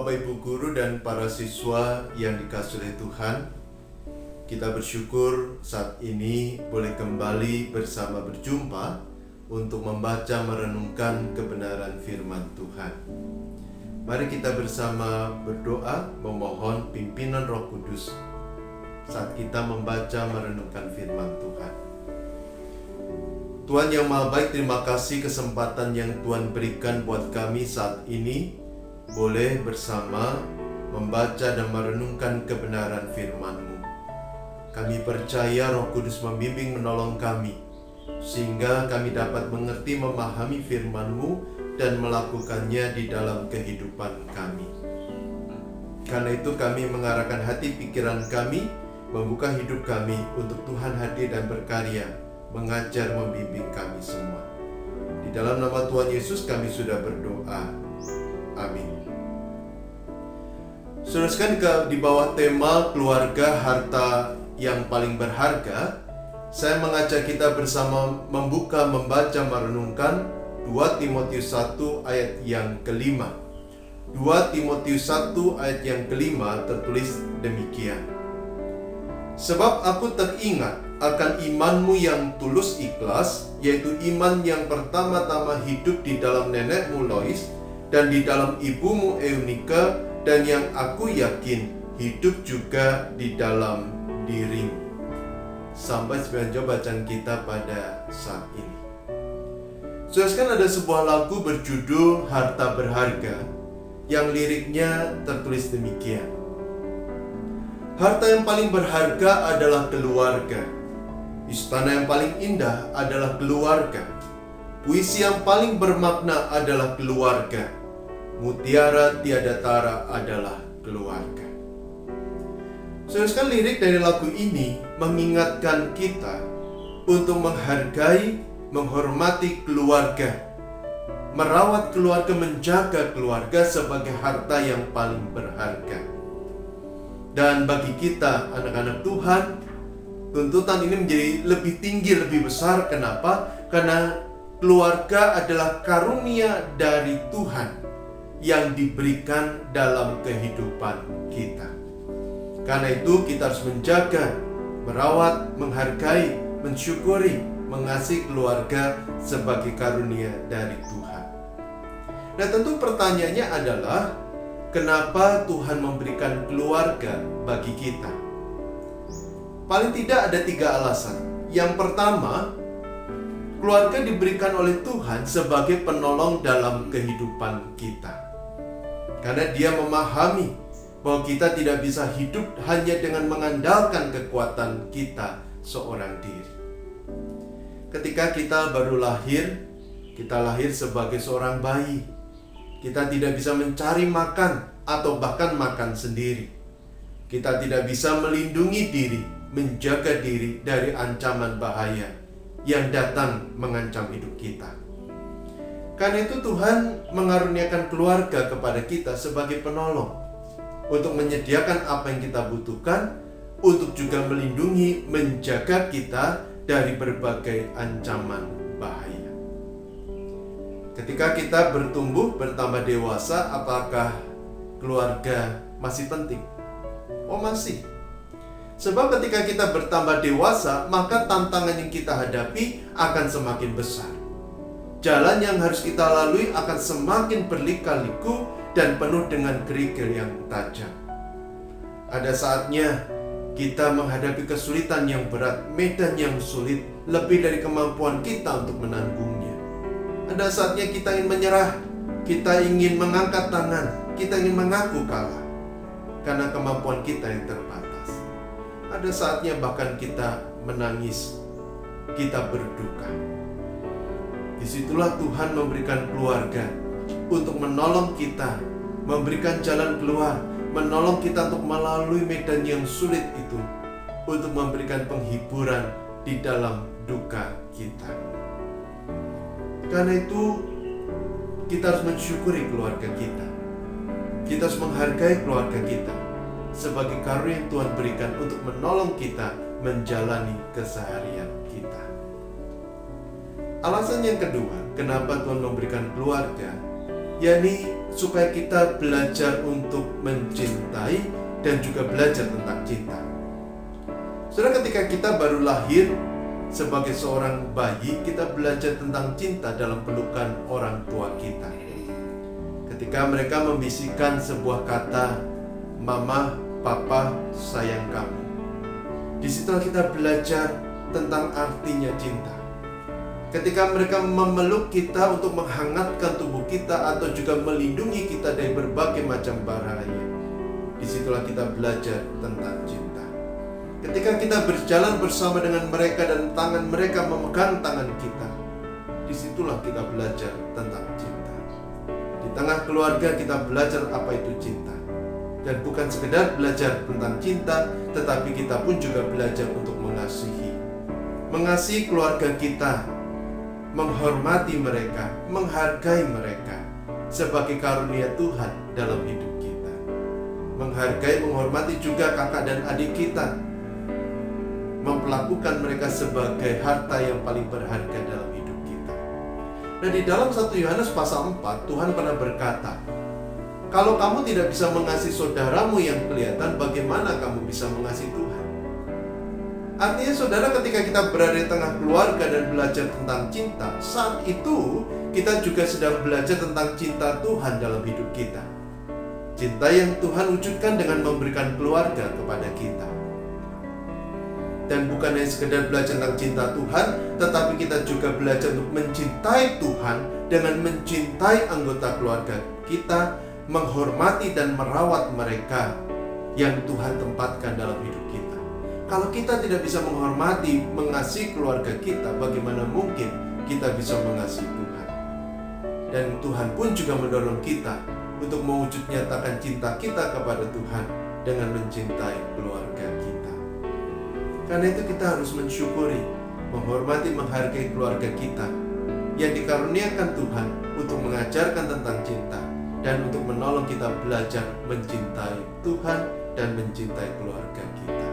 Bapak Ibu Guru dan para siswa yang dikasihi oleh Tuhan, kita bersyukur saat ini boleh kembali bersama berjumpa untuk membaca merenungkan kebenaran firman Tuhan. Mari kita bersama berdoa memohon pimpinan Roh Kudus saat kita membaca merenungkan firman Tuhan. Tuhan yang Maha Baik, terima kasih kesempatan yang Tuhan berikan buat kami saat ini boleh bersama membaca dan merenungkan kebenaran firman-Mu. Kami percaya Roh Kudus membimbing menolong kami, sehingga kami dapat mengerti memahami firman-Mu dan melakukannya di dalam kehidupan kami. Karena itu kami mengarahkan hati pikiran kami, membuka hidup kami untuk Tuhan hadir dan berkarya, mengajar, membimbing kami semua. Di dalam nama Tuhan Yesus kami sudah berdoa. Amin. Saudara, di bawah tema keluarga harta yang paling berharga, saya mengajak kita bersama membaca merenungkan 2 Timotius 1 ayat yang kelima. 2 Timotius 1 ayat yang kelima tertulis demikian. Sebab aku teringat akan imanmu yang tulus ikhlas, yaitu iman yang pertama-tama hidup di dalam nenekmu Lois dan di dalam ibumu Eunika, dan yang aku yakin hidup juga di dalam dirimu. Sampai sebenarnya bacaan kita pada saat ini. Saudara, ada sebuah lagu berjudul Harta Berharga yang liriknya tertulis demikian. Harta yang paling berharga adalah keluarga. Istana yang paling indah adalah keluarga. Puisi yang paling bermakna adalah keluarga. Mutiara tiada tara adalah keluarga. Saudara, lirik dari lagu ini mengingatkan kita untuk menghargai, menghormati keluarga, merawat keluarga, menjaga keluarga sebagai harta yang paling berharga. Dan bagi kita, anak-anak Tuhan, tuntutan ini menjadi lebih tinggi, lebih besar. Kenapa? Karena keluarga adalah karunia dari Tuhan yang diberikan dalam kehidupan kita. Karena itu kita harus menjaga, merawat, menghargai, mensyukuri, mengasihi keluarga sebagai karunia dari Tuhan. Nah, tentu pertanyaannya adalah, kenapa Tuhan memberikan keluarga bagi kita? Paling tidak ada 3 alasan. Yang pertama, keluarga diberikan oleh Tuhan sebagai penolong dalam kehidupan kita. Karena Dia memahami bahwa kita tidak bisa hidup hanya dengan mengandalkan kekuatan kita seorang diri. Ketika kita baru lahir, kita lahir sebagai seorang bayi. Kita tidak bisa mencari makan atau bahkan makan sendiri. Kita tidak bisa melindungi diri, menjaga diri dari ancaman bahaya yang datang mengancam hidup kita. Karena itu Tuhan mengaruniakan keluarga kepada kita sebagai penolong untuk menyediakan apa yang kita butuhkan, untuk juga melindungi, menjaga kita dari berbagai ancaman bahaya. Ketika kita bertumbuh, bertambah dewasa, apakah keluarga masih penting? Oh, masih. Sebab ketika kita bertambah dewasa, maka tantangan yang kita hadapi akan semakin besar. Jalan yang harus kita lalui akan semakin berlika-liku dan penuh dengan kerikil yang tajam. Ada saatnya kita menghadapi kesulitan yang berat, medan yang sulit, lebih dari kemampuan kita untuk menanggungnya. Ada saatnya kita ingin menyerah, kita ingin mengangkat tangan, kita ingin mengaku kalah, karena kemampuan kita yang terbatas. Ada saatnya bahkan kita menangis, kita berduka. Disitulah Tuhan memberikan keluarga untuk menolong kita, memberikan jalan keluar, menolong kita untuk melalui medan yang sulit itu, untuk memberikan penghiburan di dalam duka kita. Karena itu kita harus mensyukuri keluarga kita. Kita harus menghargai keluarga kita sebagai karunia yang Tuhan berikan untuk menolong kita menjalani keseharian kita. Alasan yang kedua, kenapa Tuhan memberikan keluarga, yakni supaya kita belajar untuk mencintai dan juga belajar tentang cinta. Saudara, ketika kita baru lahir sebagai seorang bayi, kita belajar tentang cinta dalam pelukan orang tua kita. Ketika mereka membisikkan sebuah kata, "Mama, Papa, sayang kamu." Disitulah kita belajar tentang artinya cinta. Ketika mereka memeluk kita untuk menghangatkan tubuh kita atau juga melindungi kita dari berbagai macam bahaya, disitulah kita belajar tentang cinta. Ketika kita berjalan bersama dengan mereka dan tangan mereka memegang tangan kita, disitulah kita belajar tentang cinta. Di tengah keluarga kita belajar apa itu cinta. Dan bukan sekedar belajar tentang cinta, tetapi kita pun juga belajar untuk mengasihi. Mengasihi keluarga kita, menghormati mereka, menghargai mereka sebagai karunia Tuhan dalam hidup kita. Menghargai, menghormati juga kakak dan adik kita, memperlakukan mereka sebagai harta yang paling berharga dalam hidup kita. Nah, di dalam 1 Yohanes pasal 4, Tuhan pernah berkata, "Kalau kamu tidak bisa mengasihi saudaramu yang kelihatan, bagaimana kamu bisa mengasihi Tuhan?" Artinya saudara, ketika kita berada di tengah keluarga dan belajar tentang cinta, saat itu kita juga sedang belajar tentang cinta Tuhan dalam hidup kita. Cinta yang Tuhan wujudkan dengan memberikan keluarga kepada kita. Dan bukan hanya sekedar belajar tentang cinta Tuhan, tetapi kita juga belajar untuk mencintai Tuhan dengan mencintai anggota keluarga kita, menghormati dan merawat mereka yang Tuhan tempatkan dalam hidup kita. Kalau kita tidak bisa menghormati, mengasihi keluarga kita, bagaimana mungkin kita bisa mengasihi Tuhan? Dan Tuhan pun juga mendorong kita untuk mewujud nyatakan cinta kita kepada Tuhan dengan mencintai keluarga kita. Karena itu kita harus mensyukuri, menghormati, menghargai keluarga kita yang dikaruniakan Tuhan untuk mengajarkan tentang cinta dan untuk menolong kita belajar mencintai Tuhan dan mencintai keluarga kita.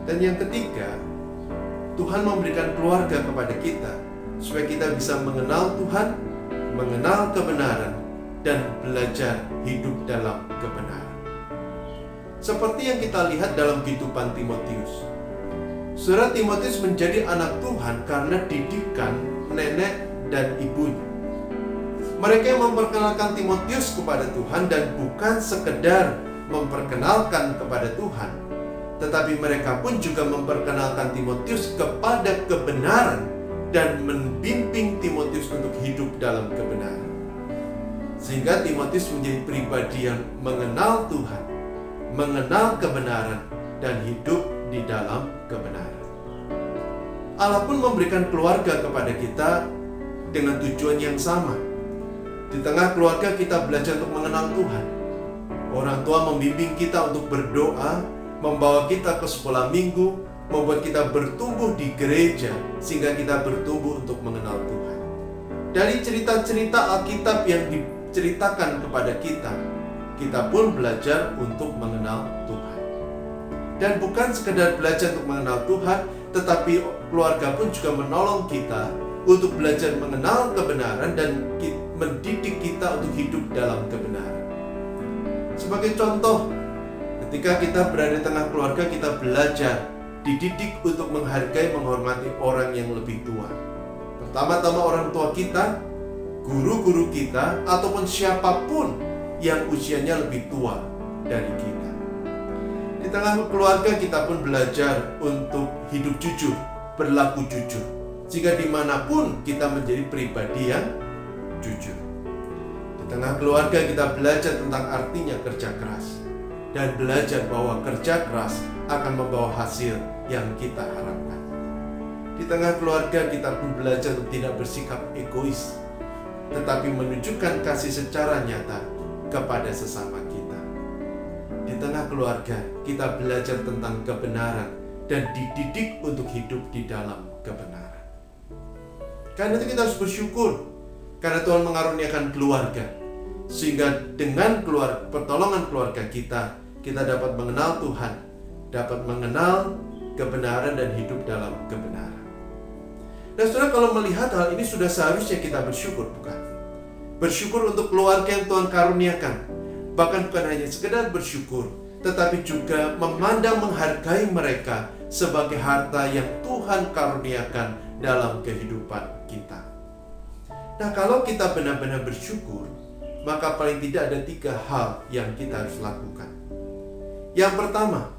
Dan yang ketiga, Tuhan memberikan keluarga kepada kita supaya kita bisa mengenal Tuhan, mengenal kebenaran, dan belajar hidup dalam kebenaran. Seperti yang kita lihat dalam kehidupan Timotius. Saudara, Timotius menjadi anak Tuhan karena didikan nenek dan ibunya. Mereka yang memperkenalkan Timotius kepada Tuhan, dan bukan sekedar memperkenalkan kepada Tuhan, tetapi mereka pun juga memperkenalkan Timotius kepada kebenaran dan membimbing Timotius untuk hidup dalam kebenaran. Sehingga Timotius menjadi pribadi yang mengenal Tuhan, mengenal kebenaran, dan hidup di dalam kebenaran. Allah pun memberikan keluarga kepada kita dengan tujuan yang sama. Di tengah keluarga kita belajar untuk mengenal Tuhan. Orang tua membimbing kita untuk berdoa, membawa kita ke sekolah minggu, membuat kita bertumbuh di gereja, sehingga kita bertumbuh untuk mengenal Tuhan. Dari cerita-cerita Alkitab yang diceritakan kepada kita pun belajar untuk mengenal Tuhan. Dan bukan sekedar belajar untuk mengenal Tuhan, tetapi keluarga pun juga menolong kita untuk belajar mengenal kebenaran dan mendidik kita untuk hidup dalam kebenaran. Sebagai contoh, ketika kita berada di tengah keluarga, kita belajar, dididik untuk menghargai, menghormati orang yang lebih tua. Pertama-tama orang tua kita, guru-guru kita, ataupun siapapun yang usianya lebih tua dari kita. Di tengah keluarga kita pun belajar untuk hidup jujur, berlaku jujur, sehingga dimanapun kita menjadi pribadi yang jujur. Di tengah keluarga kita belajar tentang artinya kerja keras, dan belajar bahwa kerja keras akan membawa hasil yang kita harapkan. Di tengah keluarga kita pun belajar untuk tidak bersikap egois, tetapi menunjukkan kasih secara nyata kepada sesama kita. Di tengah keluarga kita belajar tentang kebenaran dan dididik untuk hidup di dalam kebenaran. Karena itu kita harus bersyukur karena Tuhan mengaruniakan keluarga, sehingga dengan pertolongan keluarga kita dapat mengenal Tuhan, dapat mengenal kebenaran dan hidup dalam kebenaran. Dan saudara, kalau melihat hal ini sudah seharusnya kita bersyukur, bukan? Bersyukur untuk keluarga yang Tuhan karuniakan. Bahkan bukan hanya sekedar bersyukur, tetapi juga memandang menghargai mereka sebagai harta yang Tuhan karuniakan dalam kehidupan kita. Nah, kalau kita benar-benar bersyukur, maka paling tidak ada 3 hal yang kita harus lakukan. Yang pertama,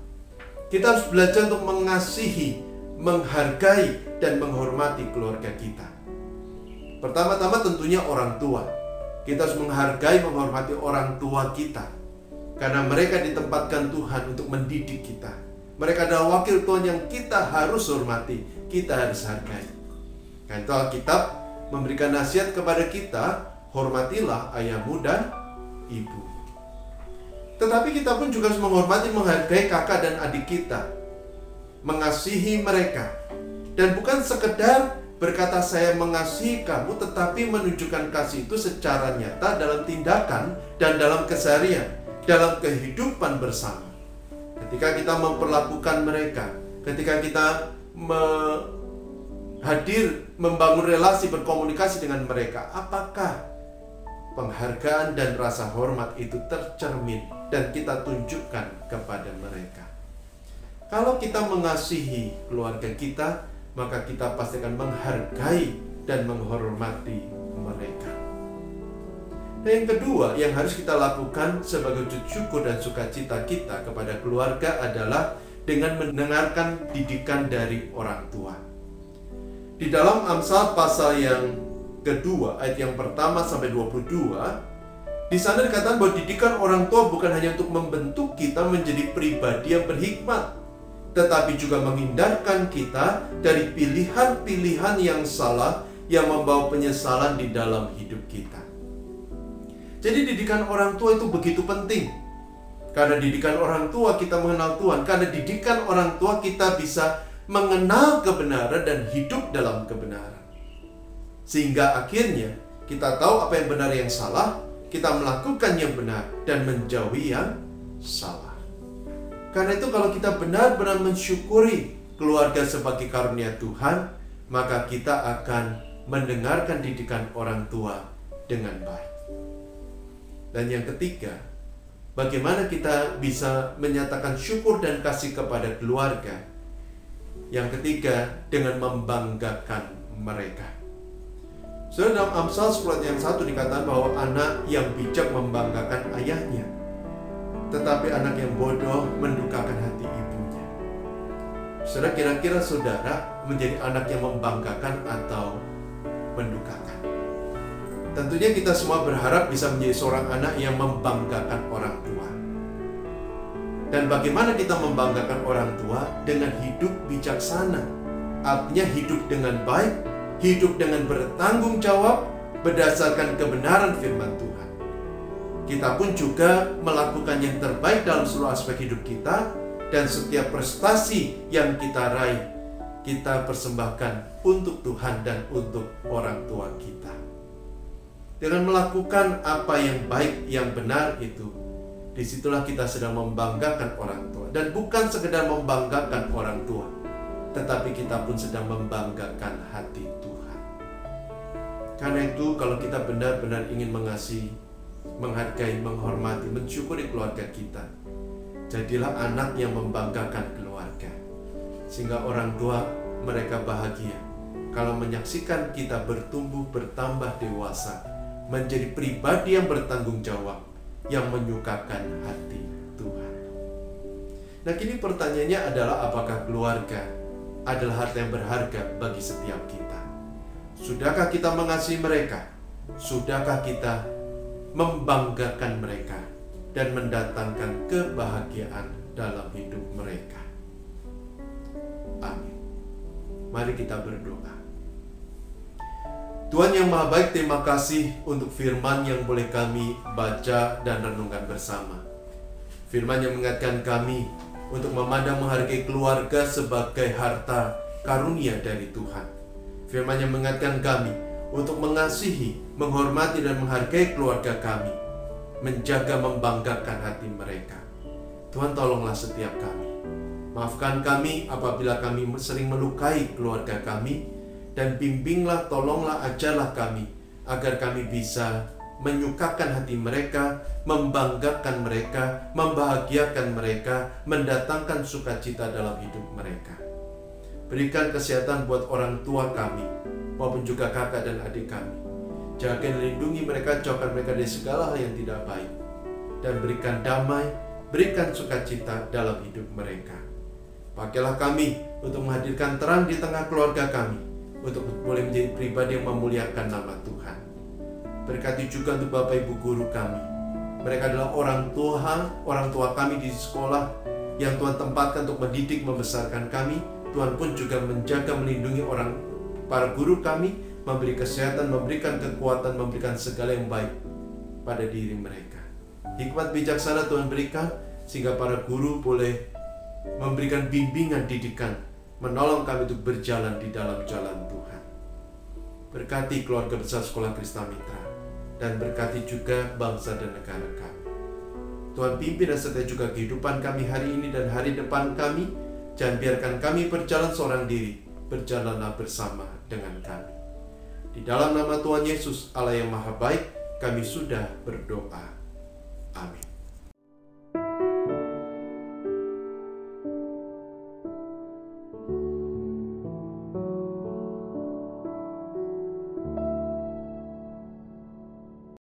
kita harus belajar untuk mengasihi, menghargai, dan menghormati keluarga kita. Pertama-tama tentunya orang tua. Kita harus menghargai, menghormati orang tua kita, karena mereka ditempatkan Tuhan untuk mendidik kita. Mereka adalah wakil Tuhan yang kita harus hormati, kita harus hargai. Karena itu Alkitab memberikan nasihat kepada kita, hormatilah ayahmu dan ibu. Tetapi kita pun juga harus menghormati, menghargai kakak dan adik kita, mengasihi mereka. Dan bukan sekedar berkata saya mengasihi kamu, tetapi menunjukkan kasih itu secara nyata dalam tindakan dan dalam keseharian, dalam kehidupan bersama. Ketika kita memperlakukan mereka, ketika kita membangun relasi, berkomunikasi dengan mereka, apakah penghargaan dan rasa hormat itu tercermin dan kita tunjukkan kepada mereka? Kalau kita mengasihi keluarga kita, maka kita pasti akan menghargai dan menghormati mereka. Dan yang kedua yang harus kita lakukan sebagai wujud syukur dan sukacita kita kepada keluarga adalah dengan mendengarkan didikan dari orang tua. Di dalam Amsal pasal yang kedua, ayat yang pertama sampai 22, di sana dikatakan bahwa didikan orang tua bukan hanya untuk membentuk kita menjadi pribadi yang berhikmat, tetapi juga menghindarkan kita dari pilihan-pilihan yang salah yang membawa penyesalan di dalam hidup kita. Jadi didikan orang tua itu begitu penting. Karena didikan orang tua kita mengenal Tuhan. Karena didikan orang tua kita bisa mengenal kebenaran dan hidup dalam kebenaran. Sehingga akhirnya kita tahu apa yang benar, yang salah, kita melakukan yang benar dan menjauhi yang salah. Karena itu kalau kita benar-benar mensyukuri keluarga sebagai karunia Tuhan, maka kita akan mendengarkan didikan orang tua dengan baik. Dan yang ketiga, bagaimana kita bisa menyatakan syukur dan kasih kepada keluarga? Yang ketiga, dengan membanggakan mereka. Saudara, dalam Amsal 10 ayat yang 1 dikatakan bahwa anak yang bijak membanggakan ayahnya, tetapi anak yang bodoh mendukakan hati ibunya. Saudara, kira-kira saudara menjadi anak yang membanggakan atau mendukakan? Tentunya kita semua berharap bisa menjadi seorang anak yang membanggakan orang tua. Dan bagaimana kita membanggakan orang tua? Dengan hidup bijaksana. Artinya hidup dengan baik, hidup dengan bertanggung jawab berdasarkan kebenaran firman Tuhan. Kita pun juga melakukan yang terbaik dalam seluruh aspek hidup kita, dan setiap prestasi yang kita raih, kita persembahkan untuk Tuhan dan untuk orang tua kita. Dengan melakukan apa yang baik, yang benar itu, disitulah kita sedang membanggakan orang tua. Dan bukan sekedar membanggakan orang tua, tetapi kita pun sedang membanggakan hati Tuhan. Karena itu kalau kita benar-benar ingin mengasihi, menghargai, menghormati, mensyukuri keluarga kita, jadilah anak yang membanggakan keluarga. Sehingga orang tua mereka bahagia kalau menyaksikan kita bertumbuh, bertambah dewasa, menjadi pribadi yang bertanggung jawab, yang menyukakan hati Tuhan. Nah, kini pertanyaannya adalah apakah keluarga adalah harta yang berharga bagi setiap kita? Sudahkah kita mengasihi mereka? Sudahkah kita membanggakan mereka dan mendatangkan kebahagiaan dalam hidup mereka? Amin. Mari kita berdoa. Tuhan yang Maha Baik, terima kasih untuk firman yang boleh kami baca dan renungkan bersama. Firman yang mengingatkan kami untuk memandang menghargai keluarga sebagai harta karunia dari Tuhan. Firman yang mengingatkan kami untuk mengasihi, menghormati dan menghargai keluarga kami, menjaga, membanggakan hati mereka. Tuhan, tolonglah setiap kami. Maafkan kami apabila kami sering melukai keluarga kami, dan bimbinglah, tolonglah, ajarlah kami agar kami bisa menyukakan hati mereka, membanggakan mereka, membahagiakan mereka, mendatangkan sukacita dalam hidup mereka. Berikan kesehatan buat orang tua kami, maupun juga kakak dan adik kami. Jaga dan lindungi mereka, jauhkan mereka dari segala hal yang tidak baik. Dan berikan damai, berikan sukacita dalam hidup mereka. Pakailah kami untuk menghadirkan terang di tengah keluarga kami, untuk boleh menjadi pribadi yang memuliakan nama Tuhan. Berkati juga untuk Bapak Ibu guru kami. Mereka adalah orang tua kami di sekolah yang Tuhan tempatkan untuk mendidik, membesarkan kami. Tuhan pun juga menjaga, melindungi para guru kami, memberi kesehatan, memberikan kekuatan, memberikan segala yang baik pada diri mereka. Hikmat bijaksana Tuhan berikan, sehingga para guru boleh memberikan bimbingan didikan, menolong kami untuk berjalan di dalam jalan Tuhan. Berkati keluarga besar Sekolah Krista Mitra, dan berkati juga bangsa dan negara kami. Tuhan pimpin dan sertai juga kehidupan kami hari ini dan hari depan kami. Jangan biarkan kami berjalan seorang diri, berjalanlah bersama dengan kami. Di dalam nama Tuhan Yesus, Allah yang Maha Baik, kami sudah berdoa. Amin.